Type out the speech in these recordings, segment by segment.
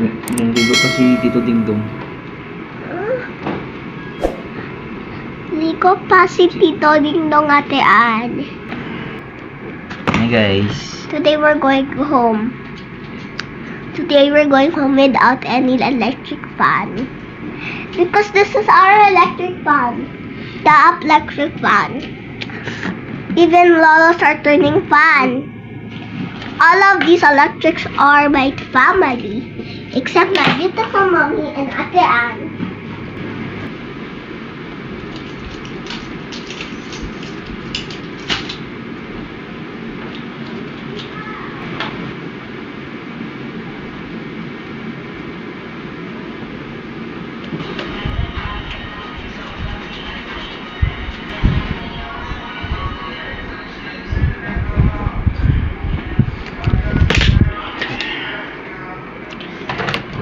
Naligo pa si Tito Dingdong. Ligo pa si Tito Dingdong, Ate Ann. Hey guys. Today we're going home. Today we're going home without any electric fan. Because this is our electric fan. The electric fan. Even Lolos are turning fan. All of these electrics are my family. Except my beautiful mommy and Ate Ann.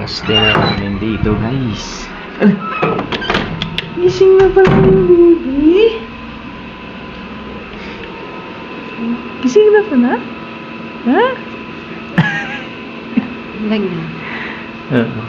Last day na kami dito guys. Gising na pala yung baby. Gising na pala? Ha? Ganyan. Oo.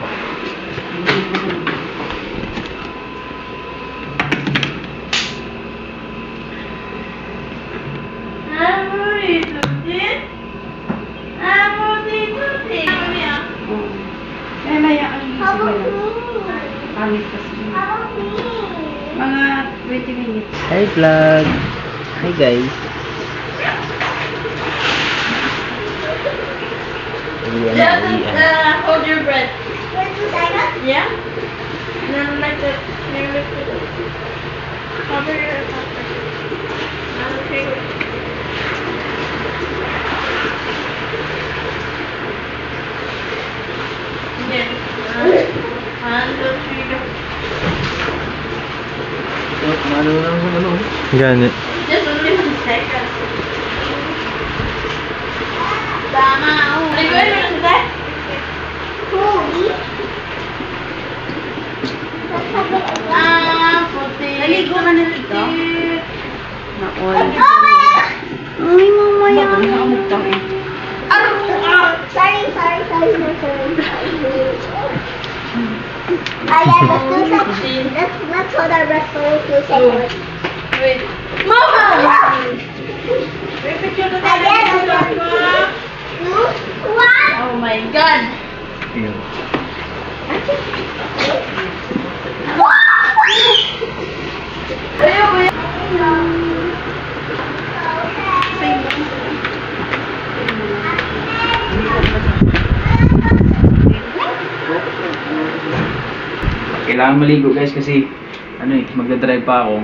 May mayaan How about sila. me? Pamit kasi. How about me? Mga 20 minutes. Hi vlog. Hi guys. Uwian na, uwian. Hold your breath. Where's the Sega? Yeah? And then like that. You lift it up. Cover your mouth. Okay. Then, 1, 2, 3, go. Ano lang sa ano? Gani. Just only 1 second. Tama. Nag-go na sa that? Holy. Puti. Naligo ka na dito? Na-all. Oh my God! Ay, mamaya. Bakit nakamugtang eh? Sorry. Let's hold our breath for a few seconds. Wait. Mama! Wait, picture na tayo. Again. 2, 1. Oh my God! Yun. Ayaw, ayaw. Kailangan maligo guys kasi ano eh, magdadrive pa ako.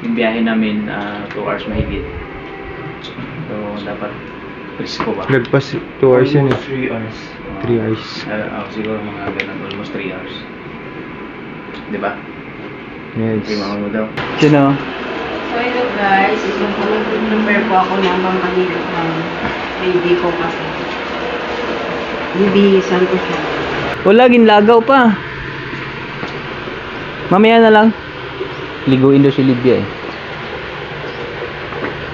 Yung biyahe namin 2 hours mahigit. So dapat presko ba? Nagpas 2 hours yun eh. 3 hours. 3 hours. Siguro mga ganun, almost 3 hours. Diba? Yes. Tingnan mo daw. Sino? So, hello guys. Isang prepare po ako ng pampaligo ng baby ko kasi. Bibihisan ko siya. Wala, ginlagaw pa. Mamaya na lang. Liguin daw si Libya eh.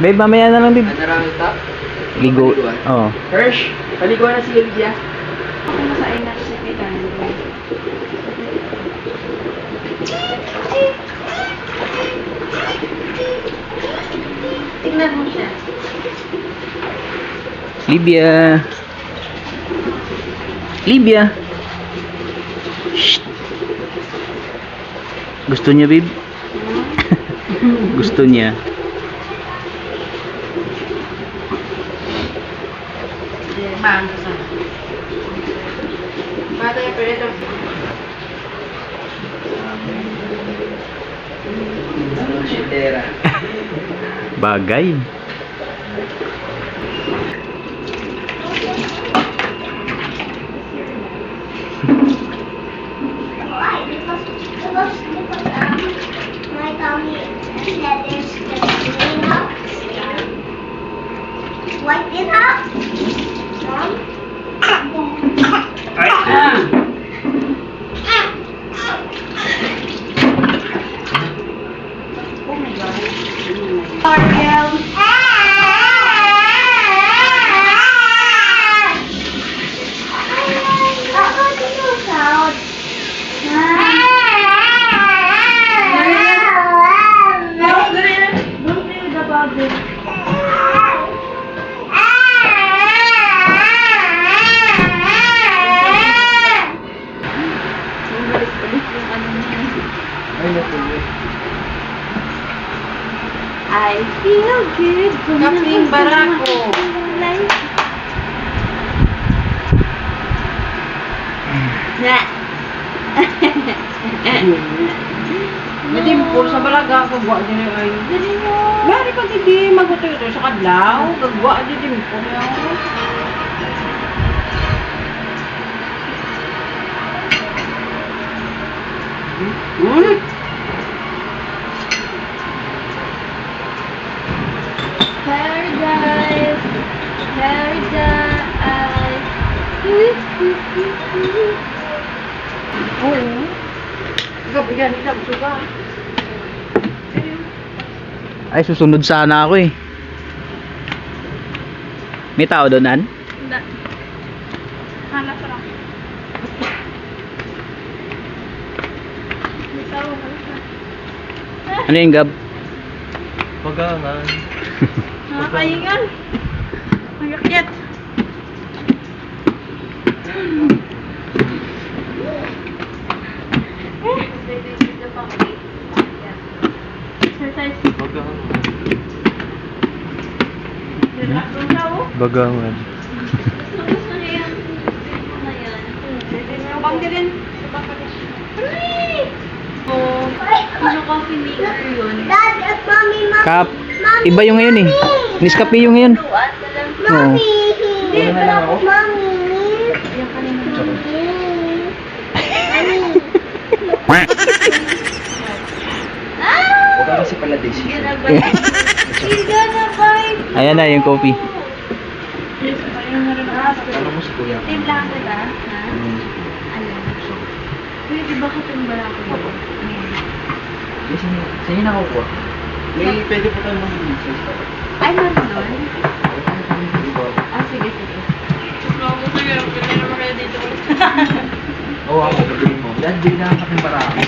Babe, mamaya na lang, babe. Ano ito? Ligo. Paliguan? Oo. Hirsch, paliguan na si Olivia. Ako masain na sa kita. Tingnan mo siya. Libya. Libya. Shh. Gusto niya, babe? Gusto niya. Bang sa. Bata yung perito. Shitera. Bagay. Why? Because my tummy said there's cleaning up. Wipe it up. Oh my God. Ariel. Kapling Barako. Hindi po sa balaga ko buwa din ay. Lari pag hindi maguto-ito sa kadlaw, gagwa din po. Paradise. Paradise. Oo. Gabi yan, hindi ako suga. Ay, susunod sana ako eh. May tao doon, An? Hindi. Hanap pa lang. May tao ka siya. Ano yung Gab? Pagangan. Nakakaingan. Magakyat. Exercise. Pagangan. Relax lang siya, oh. Bagangan. Gusto niya yan. Bang din. Oh, ano coffee maker yun? Dad, at mommy, mommy. Kap, iba yung ngayon eh. Nescafe yung ngayon. Mommy. Ano na lang ako? Mommy. Huwag ka kasi pala decision. He's gonna bite. Ayan na yung coffee. Ano mo si Kuya? Timpla ka ba? Ha? Alam mo. Pwede ba kaping barako yun? Kasi sa'yo nakukuha. May pwede po tayo mag-research. Ay, meron doon? Ah, sige. Oo, ako pagdating mo. Dad, bigyan na ako ng barako.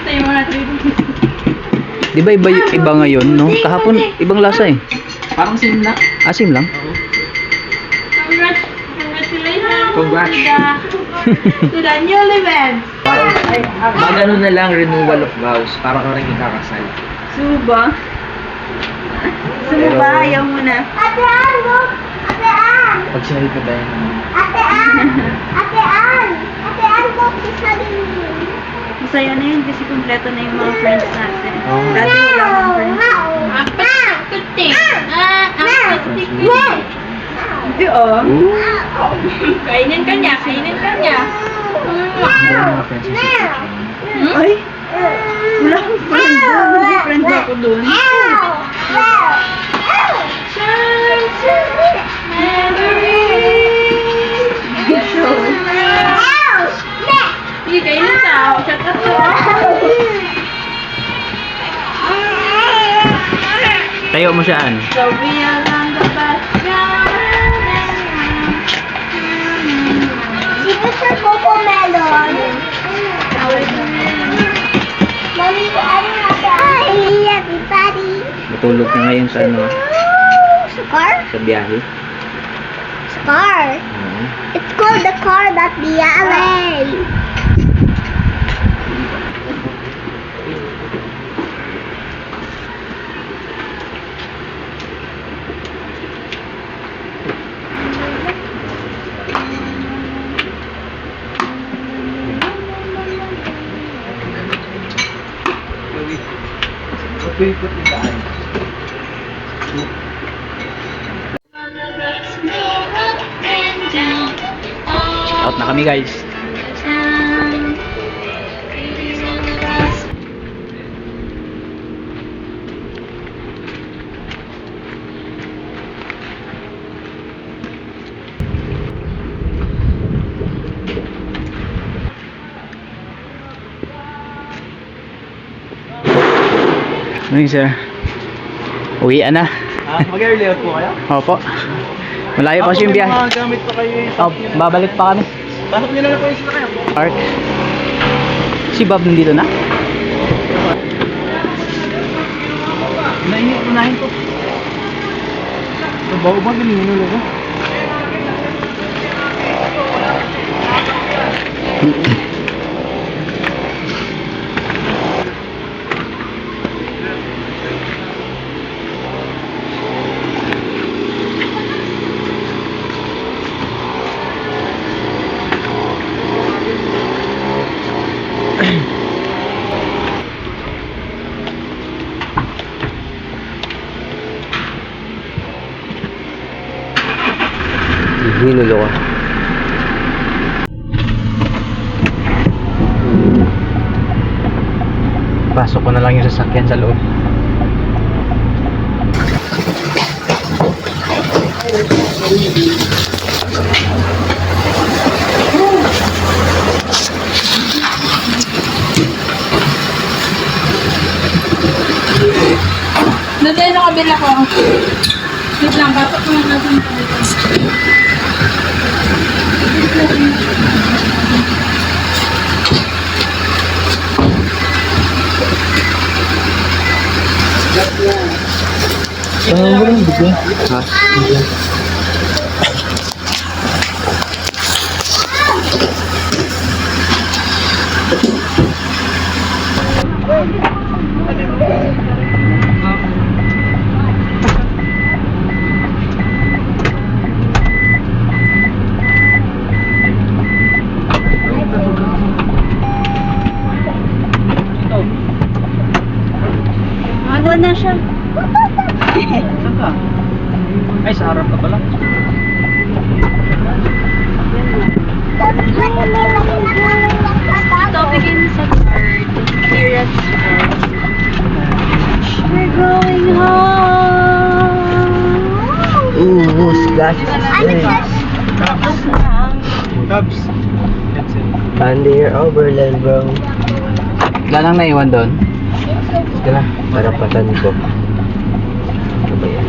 Tayo mo natin. Di ba iba ngayon, no? Kahapon, ibang lasa eh. Parang sim na. Asim lang. Congratulations! Congrats. To the newlyweds! Mag ano na lang, renewal of vows. Para ka rin ikakasal. Suba? Suba, ayaw mo na. Ate Ann, look. Ate Ann. Pag sinabi ko tayo ng... Ate Ann. Ate Ann. Ate Ann, look. She's hugging me. Masaya na yun kasi kumpleto na yung mga friends natin. Oo. Dati wala akong friends. Kuting. Hindi oh. Kainin ka niya, kainin ka niya. Hindi mga friends yung situation. Ay, wala akong friends. Hindi friends ako doon. Sige, kainin ka. Shut up to. Tayo mo siya, An. So we are on the bus. This is a coco melon. Mommy, ano na siya? Hi, everybody. Matulog na ngayon sa ano, Sa car? sa biyahe. Sa car. Oo. It's called the car that biyahe. Pagpipot yung daan. Out na kami, guys. Ano yun, sir? Uwian na. Mag-early out po kayo? Opo. Malayo pa siya yung biyahe. Mga gamit pa kayo yung... Oh, babalik pa kami. Pasok nyo na lang po yung sila kayo. Park. Si Bob nandito na? Unahin ko. Bago ba ginino ko? Hinulo ka. Pasok ko na lang yung sasakyan sa loob. Doon tayo sa kabila ko. Wait lang, bapak ko lang natin. Ha? Ano na siya? Saan ka? Ay, sa harap ka pala. Ito, bigay mo sa card. Here at sports. We're going home! Ooh, splash. Tapos lang. Cubs. That's it. Under your overland, bro. Wala nang naiwan doon. Sige na, karapatan ko. Ano ba yan?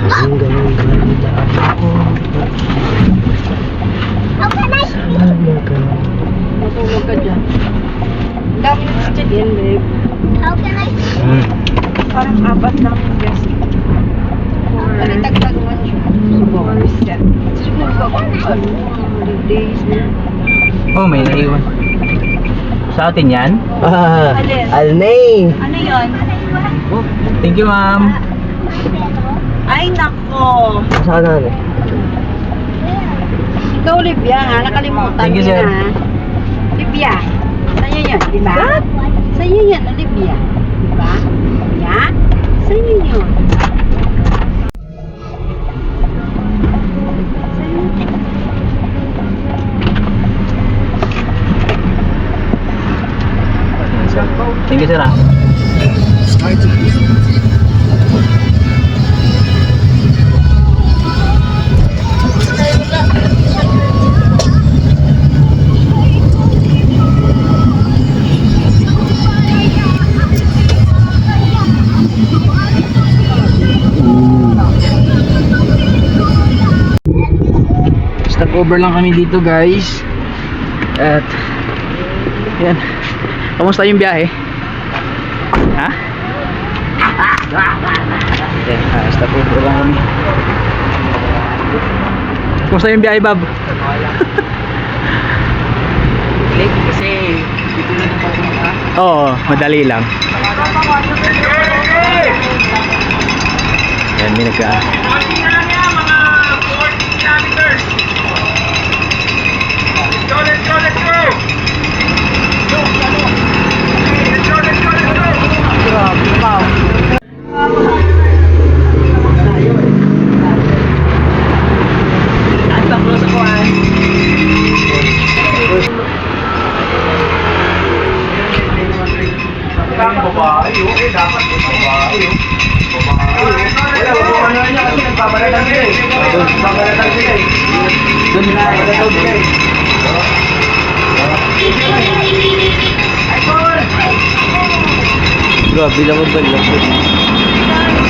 Hanggang ganda ako. Sana ka. Matulog ka dyan. Ang dami na sa dyan, babe. How can I Parang apat lang yung guest. Ano tagtag mo siya? For set. Siguro ka kung ano, holidays na. Oh, may naiwan. Sa atin yan? Ah, Alin? Alnay! Ano yun? Oh, thank you, ma'am. Ay, nako. Saan na? Ikaw, Olivia, ha? Nakalimutan Thank you, mo sir. na. Olivia, sa'yo yan, di ba? Sa'yo yan, Olivia. Di ba? Olivia? Sa'yo yun. Thank you, sir. Ah. Stopover lang kami dito, guys. At yan. Kamusta yung biyahe? Ha? Yan, stopover lang kami. Kamusta yung biyahe, Bob? Late kasi dito na napapunta. Oo, madali lang. Yan, may nagka... Grabe naman ba lang?